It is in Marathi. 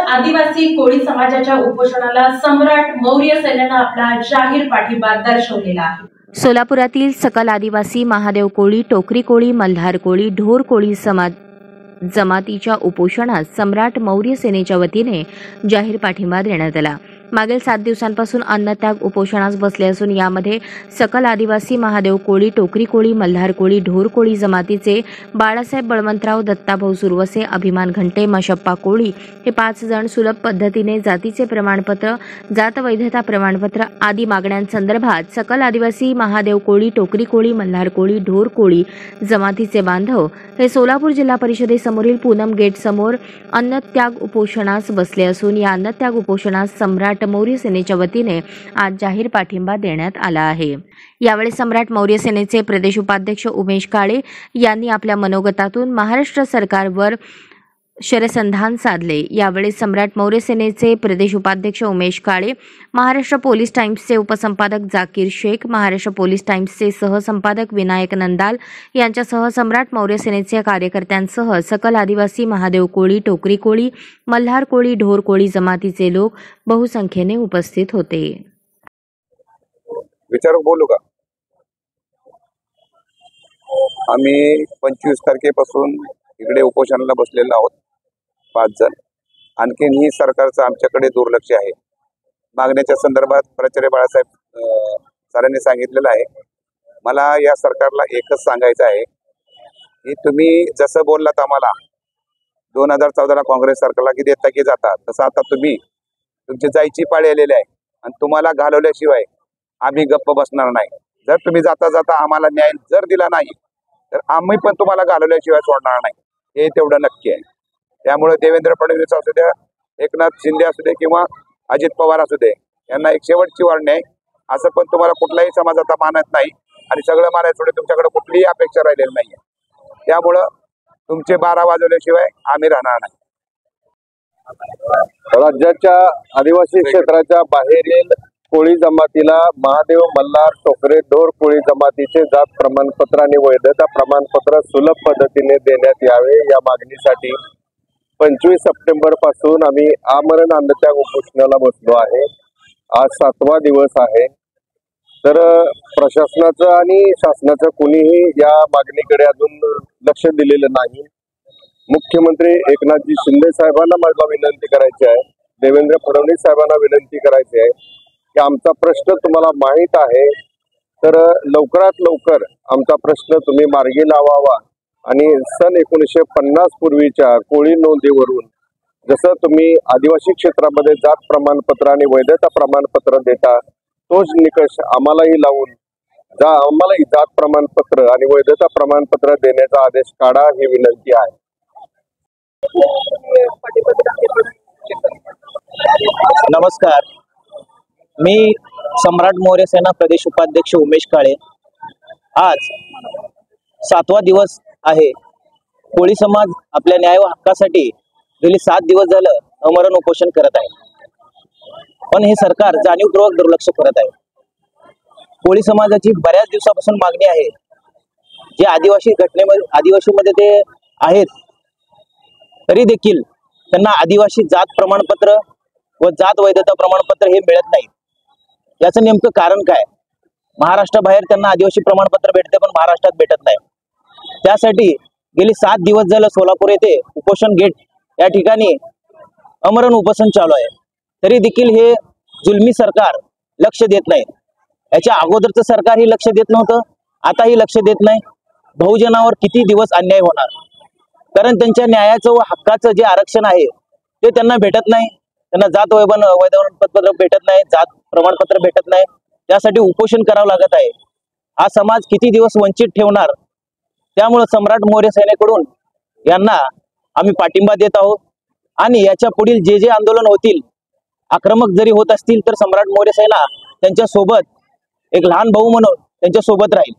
आदिवासी कोळी समाजाच्या उपोषणाला सम्राट मौर्य सेनेनं आपला जाहीर पाठिंबा दर्शवलेला आहे। सोलापुरातील सकल आदिवासी महादेव कोळी, टोकरी कोळी, मल्हार कोळी, ढोर कोळी जमातीच्या उपोषणास सम्राट मौर्य सेनेच्या वतीने जाहीर पाठिंबा देण्यात आला। मागील 7 दिवसांपासून अन्नत्याग उपोषणास बसले असून यामध्ये सकल आदिवासी महादेव कोळी, टोकरी कोळी, मल्हार कोळी, ढोर कोळी जमातीचे बाळासाहेब बळवंतराव दत्ताभाऊ सुरवसे, अभिमान घंटे, मशप्पा कोळी हे 5 जण सुलभ पद्धतीने जातीचे प्रमाणपत्र, जात वैधता प्रमाणपत्र आदी मागण्यांसंदर्भात सकल आदिवासी महादेव कोळी, टोकरी कोळी, मल्हार कोळी, ढोर कोळी जमातीचे बांधव हे सोलापूर जिल्हा परिषदेसमोरील पूनम गेट समोर अन्नत्याग उपोषणास बसले असून या अन्नत्याग उपोषणास सम्राट मौर्य सेनेच्या वतीने आज जाहीर पाठिंबा देण्यात आला आहे। यावेळी सम्राट मौर्य सेनेचे प्रदेश उपाध्यक्ष उमेश काळे यांनी आपल्या मनोगतातून महाराष्ट्र सरकारवर शरसंधान साधले। यावेळी सम्राट मौर्य सेनेचे प्रदेश उपाध्यक्ष उमेश काळे, महाराष्ट्र पोलीस टाइम्सचे उपसंपादक जाकीर शेख, महाराष्ट्र पोलीस टाइम्सचे सहसंपादक विनायक नंदाल यांच्यासह सम्राट मौर्य सेनेच्या कार्यकर्त्यांसह सकल आदिवासी महादेव कोळी, टोकरी कोळी, मल्हार कोळी, ढोर कोळी जमातीचे लोक बहुसंख्येने उपस्थित होते। विचारू बोलू का? आम्ही 25 तारखेपासून इकडे उपोषणाला बसलेलो आहोत, 5 जण। आणखीन ही सरकारचं आमच्याकडे दुर्लक्ष आहे। मागण्याच्या संदर्भात प्राचार्य बाळासाहेब सरांनी सांगितलेलं आहे। मला या सरकारला एकच सांगायचं आहे की तुम्ही जसं बोललात आम्हाला 2014ला काँग्रेस सरकारला की देता की जाता, तसं आता तुम्ही तुमची जायची पाळी आलेली आहे आणि तुम्हाला घालवल्याशिवाय आम्ही गप्प बसणार नाही। जर तुम्ही जाता जाता आम्हाला न्याय जर दिला नाही तर आम्ही पण तुम्हाला घालवल्याशिवाय सोडणार नाही, हे तेवढं नक्की आहे। त्यामुळे देवेंद्र फडणवीस असू द्या, एकनाथ शिंदे असू दे किंवा अजित पवार असू दे, यांना एक शेवटची वारणी आहे। असं पण तुम्हाला कुठलाही समाज आता मानत नाही आणि सगळं मानायचं सोडून तुमच्याकडे कुठलीही अपेक्षा राहिलेली नाही आहे। त्यामुळं तुमचे 12 वाजवल्याशिवाय आम्ही राहणार नाही। राज्याच्या आदिवासी क्षेत्राच्या बाहेरील कोळी जमातीला महादेव, मल्हार, टोकरे, ढोर कोळी जमातीचे जात प्रमाणपत्र आणि वैधता प्रमाणपत्र सुलभ पद्धतीने देण्यात यावे या मागणीसाठी 25 सप्टेंबर पासून आम्ही आमरण अन्नत्याग उपोषणाला बसलो आहे। आज 7वा दिवस आहे। तर प्रशासनाचं आणि शासनाचं कोणीही या मागणीकडे अजून लक्ष दिलेलं नाही। मुख्यमंत्री एकनाथजी शिंदे साहेबांना मला विनंती करायची आहे, देवेंद्र फडणवीस साहेबांना विनंती करायची आहे की आमचा प्रश्न तुम्हाला माहीत आहे, तर लवकरात लवकर आमचा प्रश्न तुम्ही मार्गी लावावा आणि सन 1950 पूर्वीच्या कोळी नोंदीवरून जसं तुम्ही आदिवासी क्षेत्रामध्ये जात प्रमाणपत्र आणि वैधता प्रमाणपत्र देता, तोच निकष आम्हालाही लावून आम्हालाही जात प्रमाणपत्र आणि वैधता प्रमाणपत्र देण्याचा आदेश काढा, ही विनंती आहे। नमस्कार, मी सम्राट मौर्य सेना प्रदेश उपाध्यक्ष उमेश काळे। आज 7वा दिवस आहे। कोळी समाज आपल्या न्याय व हक्कासाठी गेली 7 दिवस झालं अमरण उपोषण करत आहे, पण हे सरकार जाणीवपूर्वक दुर्लक्ष करत आहे। कोळी समाजाची बऱ्याच दिवसापासून मागणी आहे, जे आदिवासीमध्ये ते आहेत तरी देखील त्यांना आदिवासी जात प्रमाणपत्र व जात वैधता प्रमाणपत्र हे मिळत नाही। याचं नेमकं कारण काय? महाराष्ट्राबाहेर त्यांना आदिवासी प्रमाणपत्र भेटते, पण महाराष्ट्रात भेटत नाही। त्यासाठी गेली 7 दिवस झालं सोलापूर येथे उपोषण गेट या ठिकाणी अमरण उपोषण चालू आहे, तरी देखील हे जुलमी सरकार लक्ष देत नाही। याच्या अगोदरचं सरकार ही लक्ष देत नव्हतं, आताही लक्ष देत नाही। बहुजनावर किती दिवस अन्याय होणार? कारण त्यांच्या न्यायाचं व हक्काचं जे आरक्षण आहे ते त्यांना भेटत नाही। त्यांना जात वैधता भेटत नाही, जात प्रमाणपत्र भेटत नाही, त्यासाठी उपोषण करावं लागत आहे। हा समाज किती दिवस वंचित ठेवणार? त्यामुळे सम्राट मौर्य सेनेकडून यांना आम्ही पाठिंबा देत आहोत आणि याच्या पुढील जे जे आंदोलन होतील, आक्रमक जरी होत असतील, तर सम्राट मौर्य सेना त्यांच्या सोबत एक लहान भाऊ म्हणून त्यांच्या सोबत राहील।